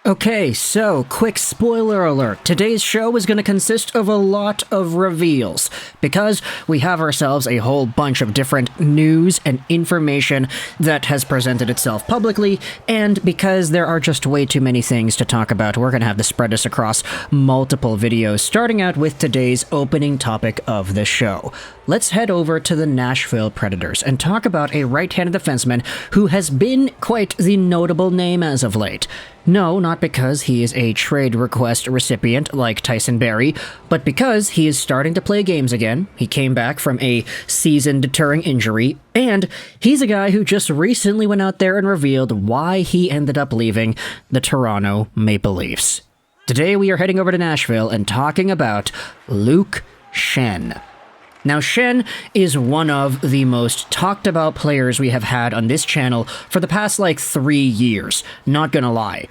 Okay, so quick spoiler alert. Today's show is going to consist of a lot of reveals because we have ourselves a whole bunch of different news and information that has presented itself publicly, and because there are just way too many things to talk about, we're going to have to spread this across multiple videos, starting out with today's opening topic of the show. Let's head over to the Nashville Predators and talk about a right-handed defenseman who has been quite the notable name as of late. No, not because he is a trade request recipient like Tyson Barrie, but because he is starting to play games again. He came back from a season-deterring injury, and he's a guy who just recently went out there and revealed why he ended up leaving the Toronto Maple Leafs. Today we are heading over to Nashville and talking about Luke Schenn. Now, Schenn is one of the most talked about players we have had on this channel for the past 3 years, not gonna lie.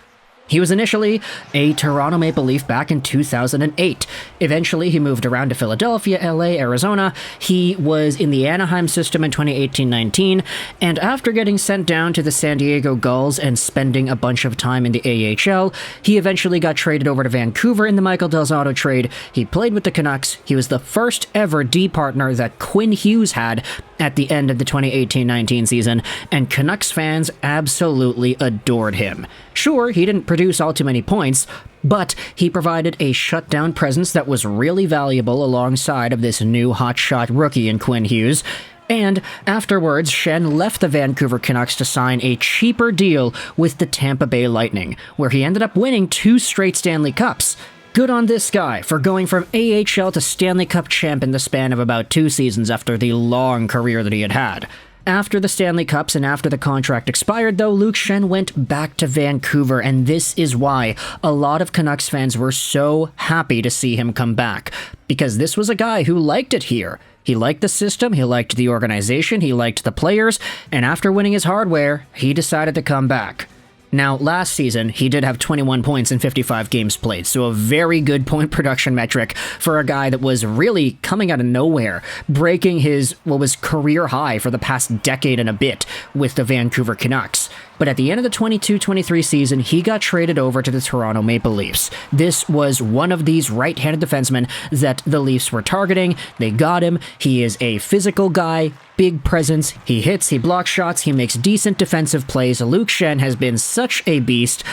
He was initially a Toronto Maple Leaf back in 2008. Eventually, he moved around to Philadelphia, LA, Arizona. He was in the Anaheim system in 2018-19, and after getting sent down to the San Diego Gulls and spending a bunch of time in the AHL, he eventually got traded over to Vancouver in the Michael Del Zotto trade. He played with the Canucks. He was the first ever D partner that Quinn Hughes had at the end of the 2018-19 season, and Canucks fans absolutely adored him. Sure, he didn't produce all too many points, but he provided a shutdown presence that was really valuable alongside of this new hotshot rookie in Quinn Hughes. And afterwards, Schenn left the Vancouver Canucks to sign a cheaper deal with the Tampa Bay Lightning, where he ended up winning 2 straight Stanley Cups. Good on this guy for going from AHL to Stanley Cup champ in the span of about 2 seasons after the long career that he had had. After the Stanley Cups and after the contract expired, though, Luke Schenn went back to Vancouver, and this is why a lot of Canucks fans were so happy to see him come back, because this was a guy who liked it here. He liked the system, he liked the organization, he liked the players, and after winning his hardware, he decided to come back. Now, last season, he did have 21 points in 55 games played, so a very good point production metric for a guy that was really coming out of nowhere, breaking his, what was career high for the past decade and a bit with the Vancouver Canucks. But at the end of the 22-23 season, he got traded over to the Toronto Maple Leafs. This was one of these right-handed defensemen that the Leafs were targeting. They got him. He is a physical guy, big presence. He hits, he blocks shots, he makes decent defensive plays. Luke Schenn has been such a beast.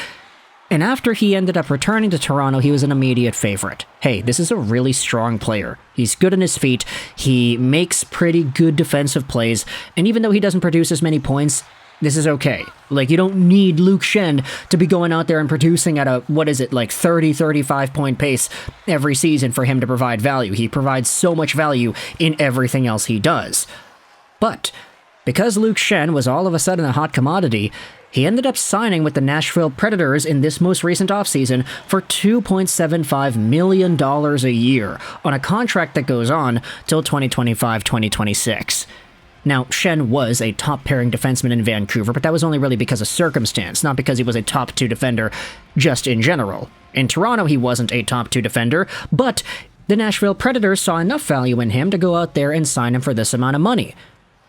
And after he ended up returning to Toronto, he was an immediate favorite. Hey, this is a really strong player. He's good on his feet. He makes pretty good defensive plays. And even though he doesn't produce as many points, this is okay. You don't need Luke Schenn to be going out there and producing at a, 30, 35 point pace every season for him to provide value. He provides so much value in everything else he does. But because Luke Schenn was all of a sudden a hot commodity, he ended up signing with the Nashville Predators in this most recent offseason for $2.75 million a year on a contract that goes on till 2025-2026. Now, Schenn was a top-pairing defenseman in Vancouver, but that was only really because of circumstance, not because he was a top 2 defender just in general. In Toronto, he wasn't a top 2 defender, but the Nashville Predators saw enough value in him to go out there and sign him for this amount of money.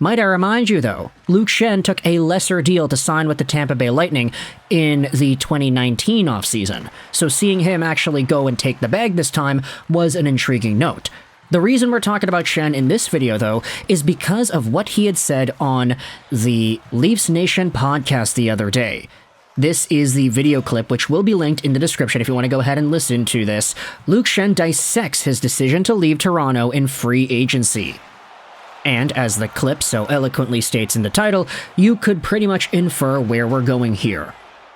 Might I remind you, though, Luke Schenn took a lesser deal to sign with the Tampa Bay Lightning in the 2019 offseason, so seeing him actually go and take the bag this time was an intriguing note. The reason we're talking about Schenn in this video, though, is because of what he had said on the Leafs Nation podcast the other day. This is the video clip, which will be linked in the description if you want to go ahead and listen to this. Luke Schenn dissects his decision to leave Toronto in free agency. And as the clip so eloquently states in the title, you could pretty much infer where we're going here.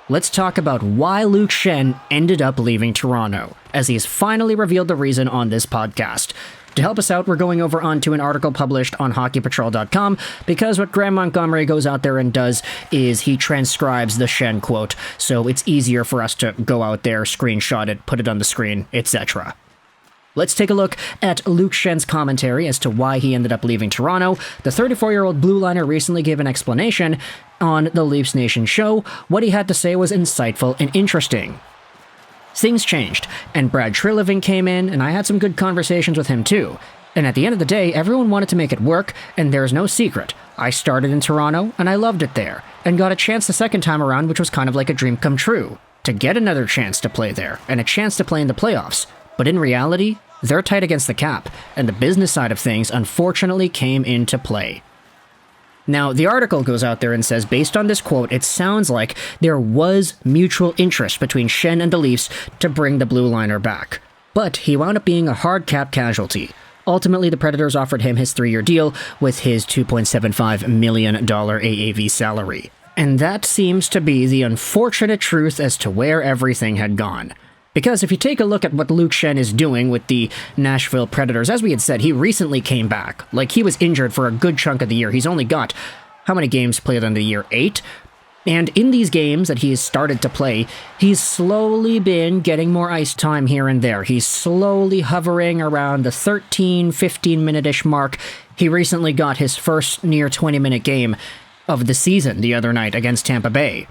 Let's talk about why Luke Schenn ended up leaving Toronto, as he's finally revealed the reason on this podcast. To help us out, we're going over onto an article published on hockeypatrol.com, because what Graham Montgomery goes out there and does is he transcribes the Schenn quote, so it's easier for us to go out there, screenshot it, put it on the screen, etc. Let's take a look at Luke Schenn's commentary as to why he ended up leaving Toronto. The 34-year-old blue liner recently gave an explanation on the Leafs Nation show. What he had to say was insightful and interesting. Things changed, and Brad Treliving came in, and I had some good conversations with him too. And at the end of the day, everyone wanted to make it work, and there's no secret. I started in Toronto, and I loved it there, and got a chance the second time around, which was kind of like a dream come true. to get another chance to play there and a chance to play in the playoffs. But in reality, they're tight against the cap, and the business side of things unfortunately came into play. Now, the article goes out there and says, based on this quote, it sounds like there was mutual interest between Schenn and the Leafs to bring the blue liner back. But he wound up being a hard cap casualty. Ultimately, the Predators offered him his 3-year deal with his $2.75 million AAV salary. And that seems to be the unfortunate truth as to where everything had gone. Because if you take a look at what Luke Schenn is doing with the Nashville Predators, as we had said, he recently came back. Like, he was injured for a good chunk of the year. He's only got, how many games played in the year? 8? And in these games that he's started to play, he's slowly been getting more ice time here and there. He's slowly hovering around the 13, 15-minute-ish mark. He recently got his first near 20-minute game of the season the other night against Tampa Bay.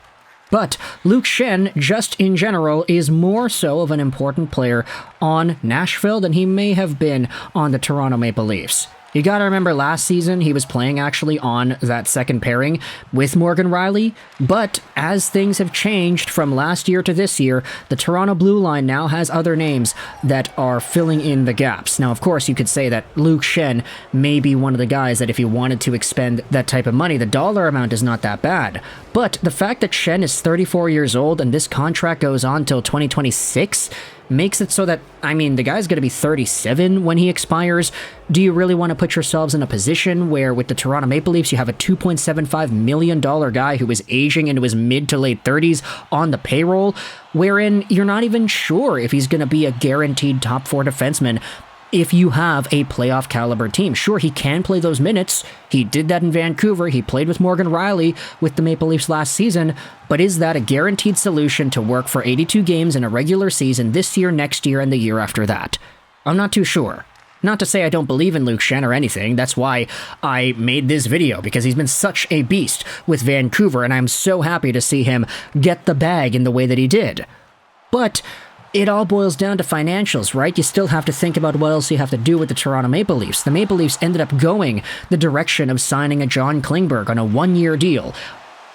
But Luke Schenn, just in general, is more so of an important player on Nashville than he may have been on the Toronto Maple Leafs. You gotta remember last season he was playing actually on that second pairing with Morgan Rielly, but as things have changed from last year to this year, the Toronto Blue Line now has other names that are filling in the gaps. Now, of course, you could say that Luke Schenn may be one of the guys that if you wanted to expend that type of money, the dollar amount is not that bad. But the fact that Schenn is 34 years old and this contract goes on till 2026 makes it so that, I mean, the guy's going to be 37 when he expires. Do you really want to put yourselves in a position where with the Toronto Maple Leafs you have a $2.75 million guy who is aging into his mid to late 30s on the payroll, wherein you're not even sure if he's going to be a guaranteed top 4 defenseman if you have a playoff caliber team? Sure, he can play those minutes. He did that in Vancouver. He played with Morgan Rielly with the Maple Leafs last season. But is that a guaranteed solution to work for 82 games in a regular season this year, next year, and the year after that? I'm not too sure. Not to say I don't believe in Luke Schenn or anything. That's why I made this video, because he's been such a beast with Vancouver, and I'm so happy to see him get the bag in the way that he did. But it all boils down to financials, right? You still have to think about what else you have to do with the Toronto Maple Leafs. The Maple Leafs ended up going the direction of signing a John Klingberg on a 1-year deal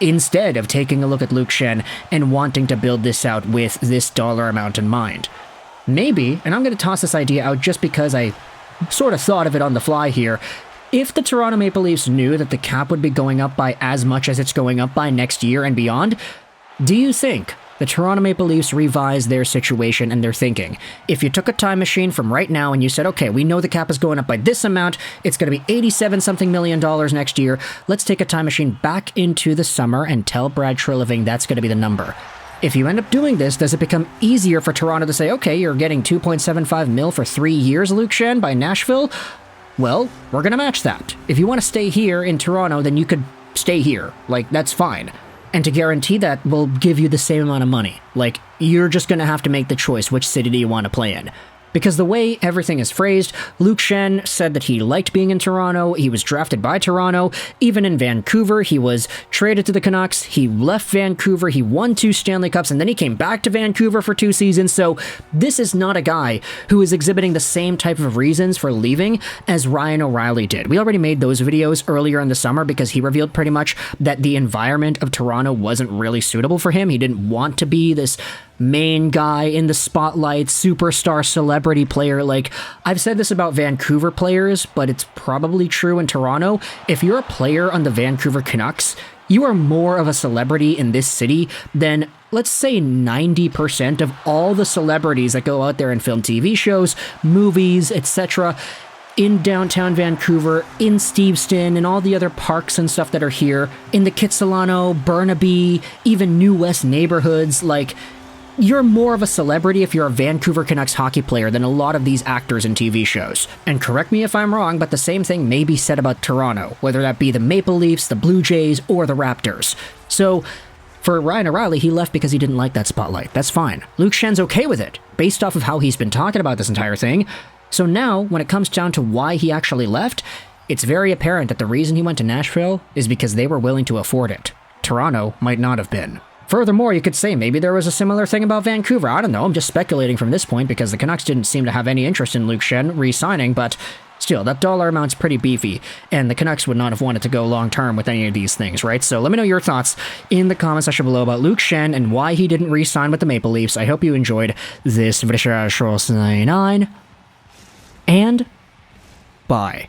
instead of taking a look at Luke Schenn and wanting to build this out with this dollar amount in mind. Maybe, and I'm going to toss this idea out just because I sort of thought of it on the fly here, if the Toronto Maple Leafs knew that the cap would be going up by as much as it's going up by next year and beyond, do you think the Toronto Maple Leafs revised their situation and their thinking? If you took a time machine from right now and you said, okay, we know the cap is going up by this amount, it's going to be $87-something million next year, let's take a time machine back into the summer and tell Brad Treliving that's going to be the number. If you end up doing this, does it become easier for Toronto to say, okay, you're getting $2.75 million for 3 years, Luke Schenn, by Nashville? Well, we're going to match that. If you want to stay here in Toronto, then you could stay here. Like, that's fine. And to guarantee that, we'll give you the same amount of money. Like, you're just going to have to make the choice which city do you want to play in. Because the way everything is phrased, Luke Schenn said that he liked being in Toronto, he was drafted by Toronto, even in Vancouver, he was traded to the Canucks, he left Vancouver, he won 2 Stanley Cups, and then he came back to Vancouver for 2 seasons, so this is not a guy who is exhibiting the same type of reasons for leaving as Ryan O'Reilly did. We already made those videos earlier in the summer because he revealed pretty much that the environment of Toronto wasn't really suitable for him. He didn't want to be this main guy in the spotlight, superstar celebrity player. Like, I've said this about Vancouver players, but it's probably true in Toronto. If you're a player on the Vancouver Canucks, you are more of a celebrity in this city than, let's say, 90% of all the celebrities that go out there and film TV shows, movies, etc. in downtown Vancouver, in Steveston, and all the other parks and stuff that are here, in the Kitsilano, Burnaby, even New West neighborhoods. Like, you're more of a celebrity if you're a Vancouver Canucks hockey player than a lot of these actors in TV shows. And correct me if I'm wrong, but the same thing may be said about Toronto, whether that be the Maple Leafs, the Blue Jays, or the Raptors. So, for Ryan O'Reilly, he left because he didn't like that spotlight. That's fine. Luke Schenn's okay with it, based off of how he's been talking about this entire thing. So now, when it comes down to why he actually left, it's very apparent that the reason he went to Nashville is because they were willing to afford it. Toronto might not have been. Furthermore, you could say maybe there was a similar thing about Vancouver. I don't know, I'm just speculating from this point because the Canucks didn't seem to have any interest in Luke Schenn re-signing, but Still, that dollar amount's pretty beefy, and the Canucks would not have wanted to go long-term with any of these things, right? So let me know your thoughts in the comment section below about Luke Schenn and why he didn't re-sign with the Maple Leafs. I hope you enjoyed this video, and bye.